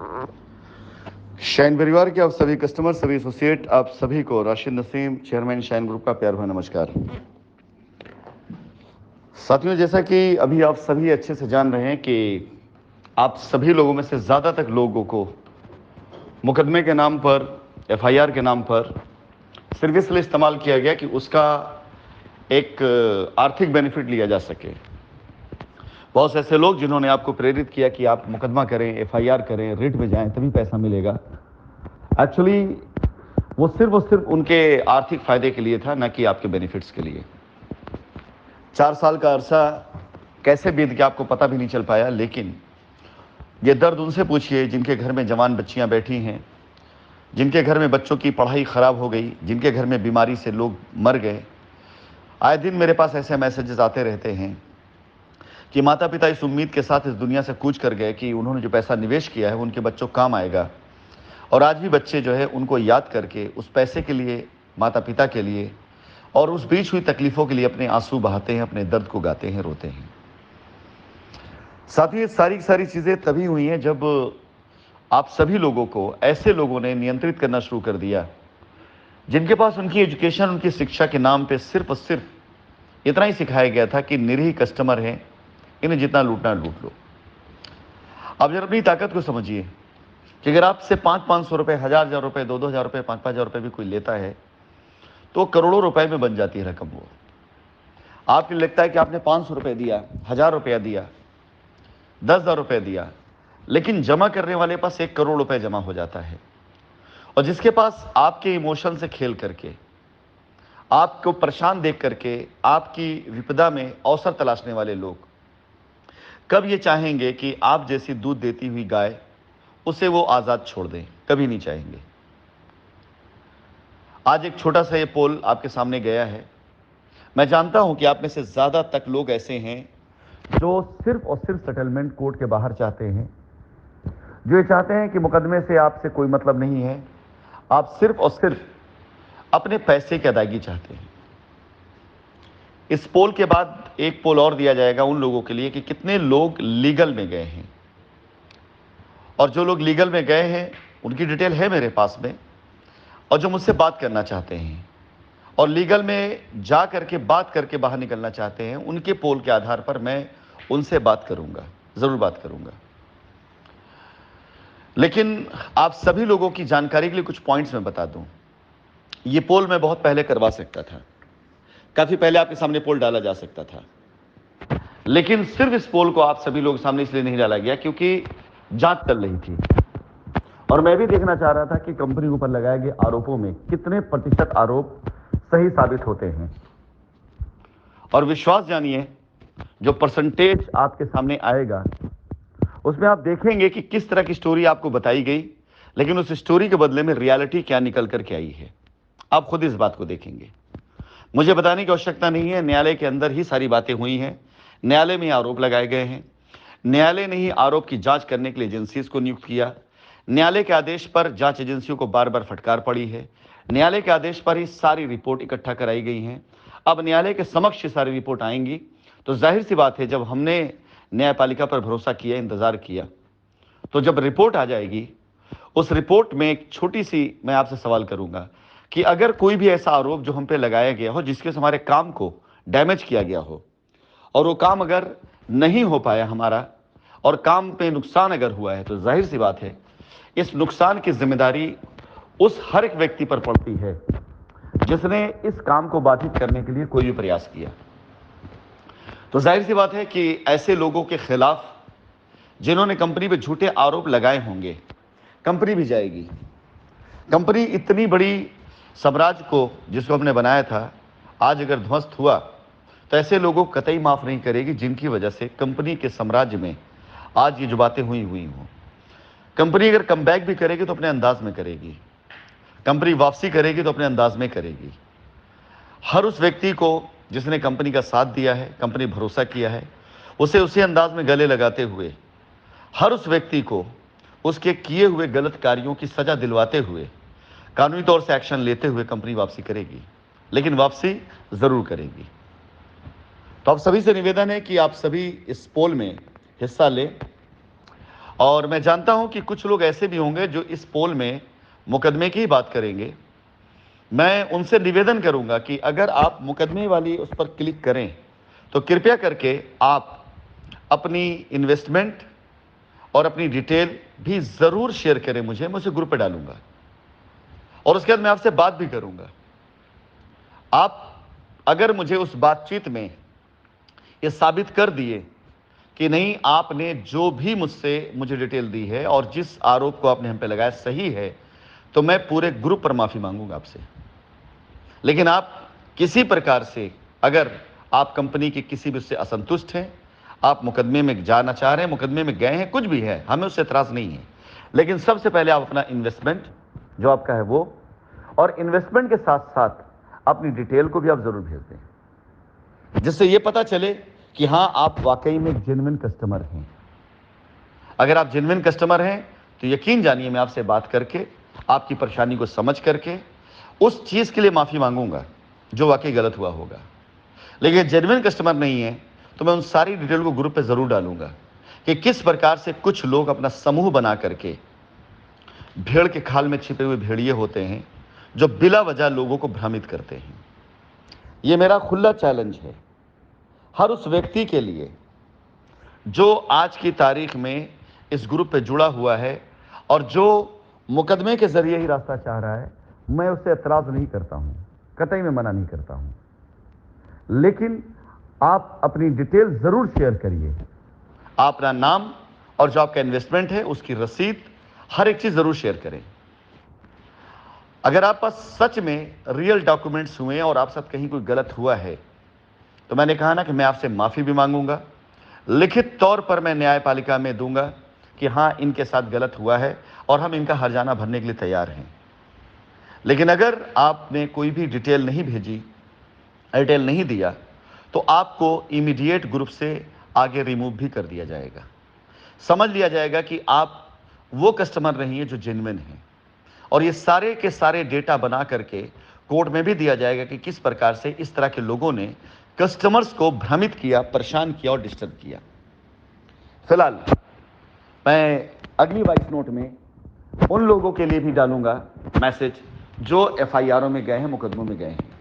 Shine परिवार के आप सभी कस्टमर, सभी एसोसिएट, आप सभी को Rashid Naseem, chairman shine group का प्यार भरा नमस्कार। साथियों, जैसा कि अभी आप सभी अच्छे से जान रहे हैं कि आप सभी लोगों में से ज़्यादातर लोगों को मुकदमे के नाम पर, एफआईआर के नाम पर सिर्फ इसलिए इस्तेमाल किया गया कि उसका एक आर्थिक बेनिफिट लिया जा सके। बहुत से ऐसे लोग जिन्होंने आपको प्रेरित किया कि आप मुकदमा करें, एफआईआर करें, रिट में जाएं, तभी पैसा मिलेगा। एक्चुअली वो सिर्फ उनके आर्थिक फायदे के लिए था, ना कि आपके बेनिफिट्स के लिए। 4 साल का अरसा कैसे बीत गया आपको पता भी नहीं चल पाया, लेकिन ये दर्द उनसे पूछिए जिनके घर में जवान बच्चियां बैठी हैं, जिनके घर में बच्चों की पढ़ाई खराब हो गई, जिनके घर में बीमारी से लोग मर गए। आए दिन मेरे पास ऐसे मैसेजेस आते रहते हैं कि माता पिता इस उम्मीद के साथ इस दुनिया से कूच कर गए कि उन्होंने जो पैसा निवेश किया है उनके बच्चों काम आएगा, और आज भी बच्चे जो है उनको याद करके उस पैसे के लिए, माता पिता के लिए और उस बीच हुई तकलीफों के लिए अपने आंसू बहाते हैं, अपने दर्द को गाते हैं, रोते हैं। साथ ही सारी चीज़ें तभी हुई हैं जब आप सभी लोगों को ऐसे लोगों ने नियंत्रित करना शुरू कर दिया जिनके पास उनकी एजुकेशन, उनकी शिक्षा के नाम पे सिर्फ और सिर्फ इतना ही सिखाया गया था कि निरीह कस्टमर हैं, इन्हें जितना लूटना लूट लो। अब जरा अपनी ताकत को समझिए कि अगर आपसे 500-500 रुपए, 1000-1000 रुपए, 2000 रुपए, 5000 रुपए भी कोई लेता है तो करोड़ों रुपए में बन जाती है रकम। वो आपको लगता है कि आपने 500 रुपए दिया, 1000 रुपया दिया, 10,000 रुपए दिया, लेकिन जमा करने वाले पास 1 करोड़ रुपए जमा हो जाता है। और जिसके पास आपके इमोशन से खेल करके, आपको परेशान देख करके, आपकी विपदा में अवसर तलाशने वाले लोग कब ये चाहेंगे कि आप जैसी दूध देती हुई गाय उसे वो आज़ाद छोड़ दें? कभी नहीं चाहेंगे। आज एक छोटा सा ये पोल आपके सामने गया है। मैं जानता हूं कि आप में से ज़्यादा तक लोग ऐसे हैं जो सिर्फ और सिर्फ सेटलमेंट कोर्ट के बाहर चाहते हैं, जो ये चाहते हैं कि मुकदमे से आपसे कोई मतलब नहीं है, आप सिर्फ और सिर्फ अपने पैसे की अदायगी चाहते हैं। इस पोल के बाद एक पोल और दिया जाएगा उन लोगों के लिए कि कितने लोग लीगल में गए हैं, और जो लोग लीगल में गए हैं उनकी डिटेल है मेरे पास में, और जो मुझसे बात करना चाहते हैं और लीगल में जा करके बात करके बाहर निकलना चाहते हैं, उनके पोल के आधार पर मैं उनसे बात करूंगा, ज़रूर बात करूंगा। लेकिन आप सभी लोगों की जानकारी के लिए कुछ पॉइंट्स मैं बता दूं। ये पोल मैं बहुत पहले करवा सकता था, काफ़ी पहले आपके सामने पोल डाला जा सकता था, लेकिन सिर्फ इस पोल को आप सभी लोगों के सामने इसलिए नहीं डाला गया क्योंकि जांच चल रही थी और मैं भी देखना चाह रहा था कि कंपनी के ऊपर लगाए गए आरोपों में कितने प्रतिशत आरोप सही साबित होते हैं। और विश्वास जानिए, जो परसेंटेज आपके सामने आएगा उसमें आप देखेंगे कि किस तरह की स्टोरी आपको बताई गई, लेकिन उस स्टोरी के बदले में रियलिटी क्या निकल करके आई है, आप खुद इस बात को देखेंगे। मुझे बताने की आवश्यकता नहीं है, न्यायालय के अंदर ही सारी बातें हुई हैं, न्यायालय में आरोप लगाए गए हैं, न्यायालय ने ही आरोप की जांच करने के लिए एजेंसीज को नियुक्त किया, न्यायालय के आदेश पर जांच एजेंसियों को बार बार फटकार पड़ी है, न्यायालय के आदेश पर ही सारी रिपोर्ट इकट्ठा कराई गई हैं। अब न्यायालय के समक्ष सारी रिपोर्ट आएंगी तो जाहिर सी बात है, जब हमने न्यायपालिका पर भरोसा किया, इंतजार किया, तो जब रिपोर्ट आ जाएगी, उस रिपोर्ट में एक छोटी सी मैं आपसे सवाल करूंगा कि अगर कोई भी ऐसा आरोप जो हम पे लगाया गया हो जिसके से हमारे काम को डैमेज किया गया हो, और वो काम अगर नहीं हो पाया हमारा, और काम पे नुकसान अगर हुआ है, तो जाहिर सी बात है इस नुकसान की जिम्मेदारी उस हर एक व्यक्ति पर पड़ती है जिसने इस काम को बाधित करने के लिए कोई भी प्रयास किया। तो जाहिर सी बात है कि ऐसे लोगों के खिलाफ जिन्होंने कंपनी पे झूठे आरोप लगाए होंगे, कंपनी भी जाएगी। कंपनी इतनी बड़ी साम्राज्य को जिसको हमने बनाया था, आज अगर ध्वस्त हुआ तो ऐसे लोगों को कतई माफ नहीं करेगी जिनकी वजह से कंपनी के साम्राज्य में आज ये जो बातें हुई हों। कंपनी अगर कमबैक भी करेगी तो अपने अंदाज में करेगी, कंपनी वापसी करेगी तो अपने अंदाज में करेगी। हर उस व्यक्ति को जिसने कंपनी का साथ दिया है, कंपनी भरोसा किया है, उसे उसी अंदाज में गले लगाते हुए, हर उस व्यक्ति को उसके किए हुए गलत कार्यों की सजा दिलवाते हुए, कानूनी तौर से एक्शन लेते हुए कंपनी वापसी करेगी, लेकिन वापसी जरूर करेगी। तो आप सभी से निवेदन है कि आप सभी इस पोल में हिस्सा लें और मैं जानता हूं कि कुछ लोग ऐसे भी होंगे जो इस पोल में मुकदमे की ही बात करेंगे। मैं उनसे निवेदन करूंगा कि अगर आप मुकदमे वाली उस पर क्लिक करें तो कृपया करके आप अपनी इन्वेस्टमेंट और अपनी डिटेल भी जरूर शेयर करें। मैं उसे ग्रुप पे डालूंगा और उसके बाद मैं आपसे बात भी करूंगा। आप अगर मुझे उस बातचीत में ये साबित कर दिए कि नहीं, आपने जो भी मुझे डिटेल दी है और जिस आरोप को आपने हम पे लगाया सही है, तो मैं पूरे ग्रुप पर माफी मांगूंगा आपसे। लेकिन आप किसी प्रकार से, अगर आप कंपनी की किसी भी उससे असंतुष्ट हैं, आप मुकदमे में जाना चाह रहे हैं, मुकदमे में गए हैं, कुछ भी है, हमें उससे एतराज नहीं है, लेकिन सबसे पहले आप अपना इन्वेस्टमेंट जो आपका है वो, और इन्वेस्टमेंट के साथ साथ अपनी डिटेल को भी आप जरूर भेज दें, जिससे यह पता चले कि हां, आप वाकई में जेन्युइन कस्टमर हैं। अगर आप जेन्युइन कस्टमर हैं तो यकीन जानिए, मैं आपसे बात करके, आपकी परेशानी को समझ करके उस चीज के लिए माफी मांगूंगा जो वाकई गलत हुआ होगा। लेकिन जेन्युइन कस्टमर नहीं है तो मैं उन सारी डिटेल को ग्रुप पे जरूर डालूंगा कि किस प्रकार से कुछ लोग अपना समूह बना करके भेड़ के खाल में छिपे हुए भेड़िए होते हैं जो बिला वजह लोगों को भ्रमित करते हैं। यह मेरा खुला चैलेंज है हर उस व्यक्ति के लिए जो आज की तारीख में इस ग्रुप पे जुड़ा हुआ है और जो मुकदमे के जरिए ही रास्ता चाह रहा है। मैं उससे एतराज नहीं करता हूं, कतई मैं मना नहीं करता हूं, लेकिन आप अपनी डिटेल जरूर शेयर करिए। आप अपना नाम और जो आपका इन्वेस्टमेंट है उसकी रसीद, हर एक चीज जरूर शेयर करें। अगर आप पास सच में रियल डॉक्यूमेंट्स हुए और आप साथ कहीं कोई गलत हुआ है तो मैंने कहा ना कि मैं आपसे माफी भी मांगूंगा, लिखित तौर पर मैं न्यायपालिका में दूंगा कि हां, इनके साथ गलत हुआ है और हम इनका हर्जाना भरने के लिए तैयार हैं। लेकिन अगर आपने कोई भी डिटेल नहीं भेजी, डिटेल नहीं दिया, तो आपको इमीडिएट ग्रुप से आगे रिमूव भी कर दिया जाएगा। समझ लिया जाएगा कि आप वो कस्टमर नहीं है जो जेन्युइन है, और ये सारे के सारे डेटा बना करके कोर्ट में भी दिया जाएगा कि किस प्रकार से इस तरह के लोगों ने कस्टमर्स को भ्रमित किया, परेशान किया और डिस्टर्ब किया। फिलहाल मैं अगली वॉइस नोट में उन लोगों के लिए भी डालूंगा मैसेज जो एफआईआरों में गए हैं, मुकदमों में गए हैं।